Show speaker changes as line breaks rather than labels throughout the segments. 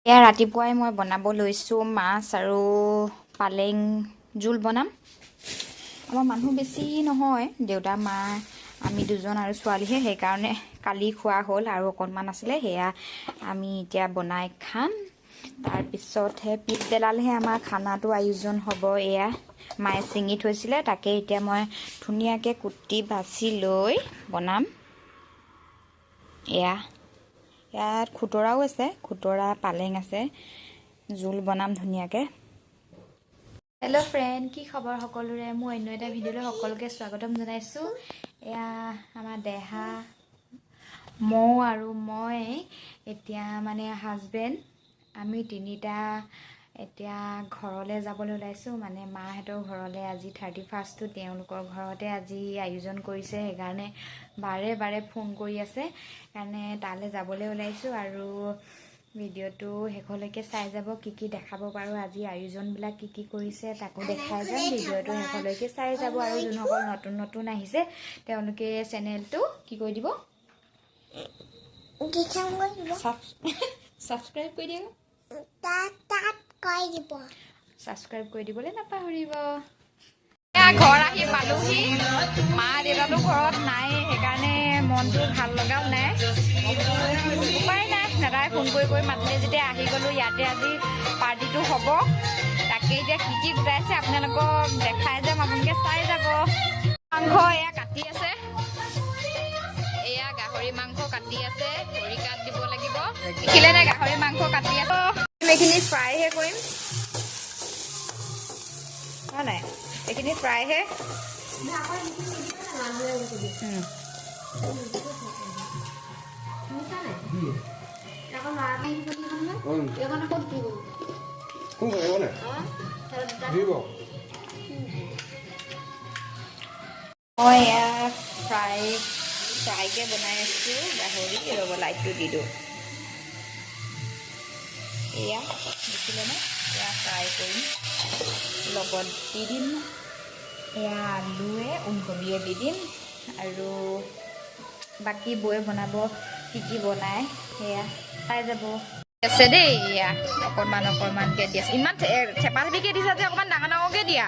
এয়া ৰাতিপুৱাই মই বনাব লৈছোঁ মাছ আৰু পালেং জোল বনাম। আমাৰ মানুহ বেছি নহয়, দেউতা মা আমি দুজন আৰু ছোৱালীহে, সেইকাৰণে কালি খোৱা হ'ল আৰু অকণমান আছিলে, সেয়া আমি এতিয়া বনাই খাম। তাৰপিছতহে পিছবেলালৈহে আমাৰ খানাটো আয়োজন হ'ব। এয়া মায়ে ছিঙি থৈছিলে, তাকে এতিয়া মই ধুনীয়াকৈ কুটি বাছি লৈ বনাম। ইয়াত খুতৰাও আছে, খুতৰা পালেং আছে, জোল বনাম ধুনীয়াকৈ। হেল্ল' ফ্ৰেণ্ড, কি খবৰ সকলোৰে? মোৰ অন্য এটা ভিডিঅ'লৈ সকলোকে স্বাগতম জনাইছোঁ। এয়া আমাৰ দেহা, মৌ আৰু মই, এতিয়া মানে হাজবেণ্ড, আমি তিনিটা এতিয়া ঘৰলৈ যাবলৈ ওলাইছোঁ। মানে মাহঁতৰ ঘৰলৈ আজি 31st, তেওঁলোকৰ ঘৰতে আজি আয়োজন কৰিছে, সেইকাৰণে বাৰে বাৰে ফোন কৰি আছে, সেইকাৰণে তালৈ যাবলৈ ওলাইছোঁ। আৰু ভিডিঅ'টো শেষলৈকে চাই যাব, কি কি দেখাব পাৰোঁ, আজি আয়োজনবিলাক কি কি কৰিছে তাকো দেখাই যাম। ভিডিঅ'টো শেষলৈকে চাই যাব, আৰু যোনসকল নতুন নতুন আহিছে তেওঁলোকে চেনেলটো কি কৰি দিব, ছাবস্ক্ৰাইব কৰি দিব, ছাবস্ক্ৰাইব কৰি দিবলৈ নাপাহৰিব। ঘৰ আহি পালোহি, মা দেউতাটো ঘৰত নাই, সেইকাৰণে মনটো ভাল লগাও নাই। উপায় নাই, দাদাই ফোন কৰি কৰি মাতিলে যেতিয়া আহি গ'লোঁ। ইয়াতে আজি পাৰ্টিটো হ'ব, তাকে এতিয়া কি কি গোটাইছে আপোনালোকক দেখাই যাম, আপোনালোকে চাই যাব। মাংস এয়া কাটি আছে, এয়া গাহৰি মাংস কাটি আছে, খৰি কাট দিব লাগিব। দেখিলে নে গাহৰি মাংস কাটি আছে, এইখিনি ফ্ৰাইহে কৰিম, হয় নাই? এইখিনি ফ্ৰাইহে। মই এয়া ফ্ৰাইকৈ বনাই আছোঁ গাহৰি। ৰ'ব, লাইটটো দি দিওঁ। এয়া দেখিলেনে, এয়া ফ্ৰাই কৰিম, লগত দি দিম এয়া আলুৱে ওলকবিয়ে দি দিম, আৰু বাকী বৌয়ে বনাব, কি কি বনায় সেয়া চাই যাব। আছে দেই, এয়া অকণমান অকণমানকৈ দি আছে, ইমান থেপা থেপিকৈ দিছা যে অকণমান ডাঙৰ ডাঙৰকৈ দিয়া।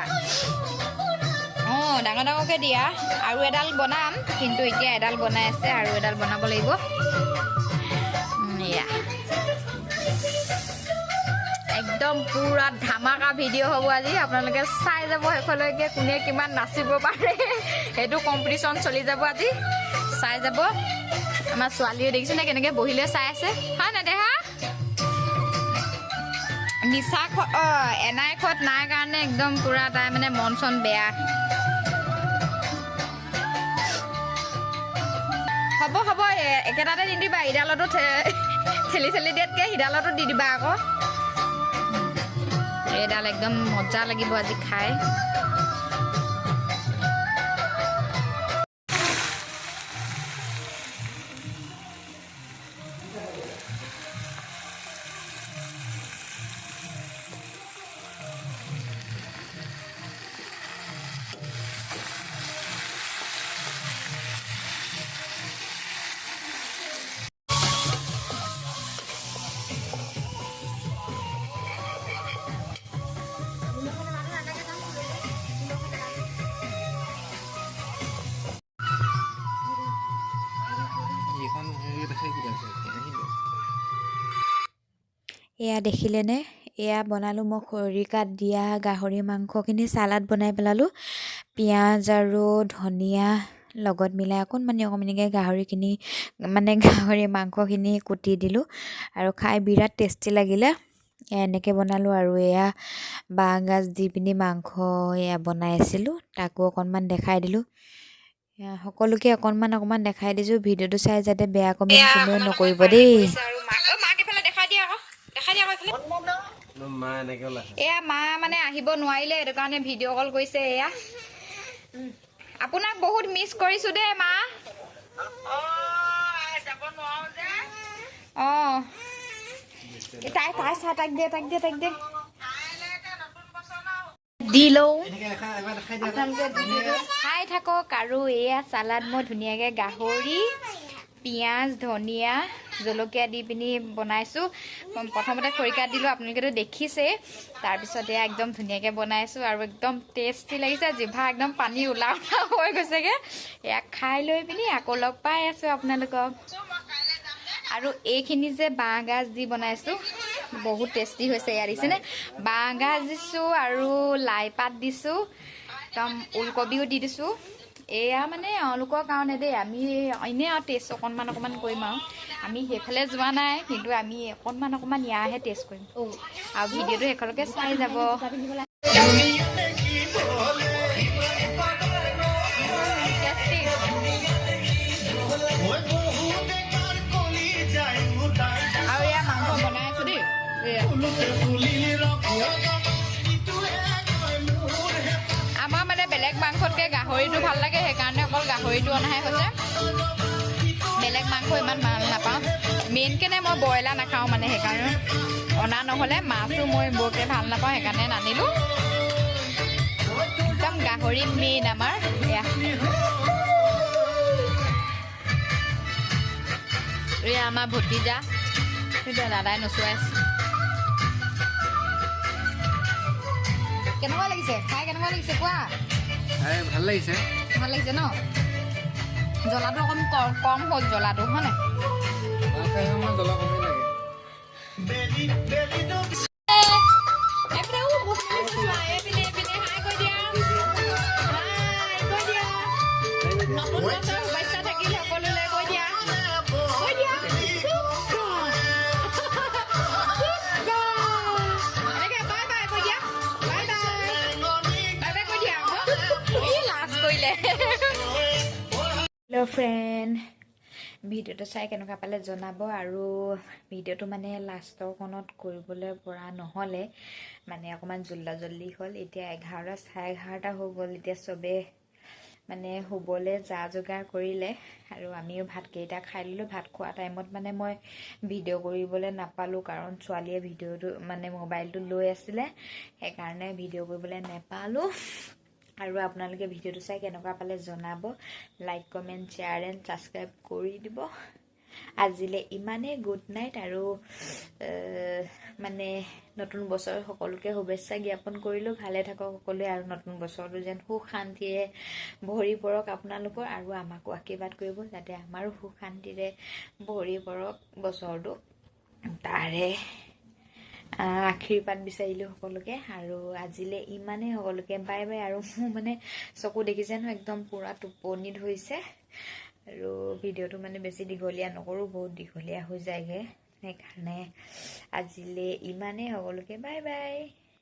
অঁ, ডাঙৰ ডাঙৰকৈ দিয়া। আৰু এডাল বনাম, কিন্তু এতিয়া এডাল বনাই আছে, আৰু এডাল বনাব লাগিব। এয়া একদম পুৰা ধামাকা ভিডিঅ' হ'ব আজি, আপোনালোকে চাই যাব শেষলৈকে, কোনে কিমান নাচিব পাৰে সেইটো কম্পিটিশ্যন চলি যাব আজি, চাই যাব। আমাৰ ছোৱালীয়ে দেখিছেনে কেনেকৈ বহিলৈ চাই আছে, হয় নাই দেহা? এনাইখত নাই কাৰণে একদম পুৰা তাই মানে মন চন বেয়া। হ'ব হ'ব, একেটাতে নিদিবা, ইডালতো ঠেলি ঠেলি দিয়াতকৈ সিডালতো দি দিবা আকৌ। এইডাল একদম মজা লাগিব আজি খাই। এয়া দেখিলেনে, এয়া বনালোঁ মই খৰিকাত দিয়া গাহৰি মাংসখিনি, চালাড বনাই পেলালোঁ, পিঁয়াজ আৰু ধনিয়া লগত মিলাই অকণমানিকৈ গাহৰিখিনি, মানে গাহৰি মাংসখিনি কুটি দিলোঁ, আৰু খাই বিৰাট টেষ্টি লাগিলে। এনেকৈ বনালোঁ। আৰু এয়া বাঁহগাজ দি পিনি মাংস এয়া বনাই আছিলোঁ, তাকো অকণমান দেখাই দিলোঁ। সকলোকে অকণমান অকণমান দেখাই দিছোঁ, ভিডিঅ'টো চাই যাতে বেয়া কমেণ্ট কোনেও নকৰিব দেই। এয়া মা মানে আহিব নোৱাৰিলে, সেইটো কাৰণে ভিডিঅ' কল কৰিছে। এয়া আপোনাক বহুত মিছ কৰিছোঁ দেই মা। অঁ, তাইক দে দি লওঁ, আপোনালোকে চাই থাকক। আৰু এয়া চালাড মই ধুনীয়াকৈ গাহৰি, পিঁয়াজ ধনিয়া জলকীয়া দি পিনি বনাইছোঁ প্ৰথমতে খৰিকাত দিলোঁ আপোনালোকেতো দেখিছেই তাৰপিছত এয়া একদম ধুনীয়াকৈ বনাইছোঁ আৰু একদম টেষ্টি লাগিছে জিভা একদম পানী ওলাও হৈ গৈছেগৈ এয়া খাই লৈ পিনি আকৌ লগ পাই আছোঁ আপোনালোকক আৰু এইখিনি যে বাঁহগাজ দি বনাইছোঁ বহুত টেষ্টি হৈছে এয়া দিছেনে বাঁহগাজ দিছোঁ আৰু লাই পাত দিছোঁ একদম ওলকবিও দি দিছোঁ এয়া মানে এওঁলোকৰ কাৰণে দেই আমি এনেই আৰু টেষ্ট অকণমান কৰিম আৰু আমি সেইফালে যোৱা নাই কিন্তু আমি অকণমান ইয়াৰহে টেষ্ট কৰিম আৰু ভিডিঅ'টো সেইখনকে চাই যাব আৰু এয়া মাংস বনাই আছোঁ দেই আমাৰ মানে বেলেগ মাংসতকৈ গাহৰিটো ভাল লাগে সেইকাৰণে অকল গাহৰিটো অনাহে হৈছে বেলেগ মাংস ইমান ভাল নাপাওঁ মেইনকৈ মই ব্ৰইলাৰ নাখাওঁ মানে সেইকাৰণে অনা নহ'লে মাছো মই বৰকৈ ভাল নাপাওঁ সেইকাৰণে নানিলোঁ একদম গাহৰি মেইন আমাৰ এয়া আমাৰ ভতিজা সেইটো দাদাই নচুৱাই আছে কেনেকুৱা লাগিছে খাই কেনেকুৱা লাগিছে কোৱা
ভাল লাগিছে
ন জ্বলাটো অকণ কম হ'ল জ্বলাটো হয় নাই
জ্বলা কমেই লাগে
হেল্ল' ফ্ৰেণ্ড ভিডিঅ'টো চাই কেনেকুৱা পালে জনাব আৰু ভিডিঅ'টো মানে লাষ্টৰ কণত কৰিবলৈ পৰা নহ'লে মানে অকণমান জল্দি হ'ল এতিয়া 11:30 11:30 হৈ গ'ল এতিয়া চবে মানে শুবলৈ যা যোগাৰ কৰিলে আৰু আমিও ভাতকেইটা খাই ল'লোঁ ভাত খোৱা টাইমত মানে মই ভিডিঅ' কৰিবলৈ নাপালোঁ কাৰণ ছোৱালীয়ে ভিডিঅ'টো মানে মোবাইলটো লৈ আছিলে সেইকাৰণে ভিডিঅ' কৰিবলৈ নাপালোঁ আৰু আপোনালোকে ভিডিঅ'টো চাই কেনেকুৱা পালে জনাব like comment share and subscribe কৰি দিব আজিলৈ ইমানেই গুড নাইট আৰু মানে নতুন বছৰ সকলোকে শুভেচ্ছা জ্ঞাপন কৰিলোঁ ভালে থাকক সকলোৱে আৰু নতুন বছৰটো যেন সুখ শান্তিৰে ভৰি পৰক আপোনালোকৰ আৰু আমাকো আশীৰ্বাদ কৰিব যাতে আমাৰো সুখ শান্তিৰে ভৰি পৰক বছৰটো তাৰে আশীৰ্বাদ বিচাৰিলোঁ সকলোকে আৰু আজিলৈ ইমানেই সকলোকে বাই বাই আৰু মোৰ মানে চকু দেখিছে নহয় একদম পুৰা টোপনি ধৰিছে আৰু ভিডিঅ'টো মানে বেছি দীঘলীয়া নকৰোঁ বহুত দীঘলীয়া হৈ যায়গৈ সেইকাৰণে আজিলৈ ইমানেই সকলোকে বাই বাই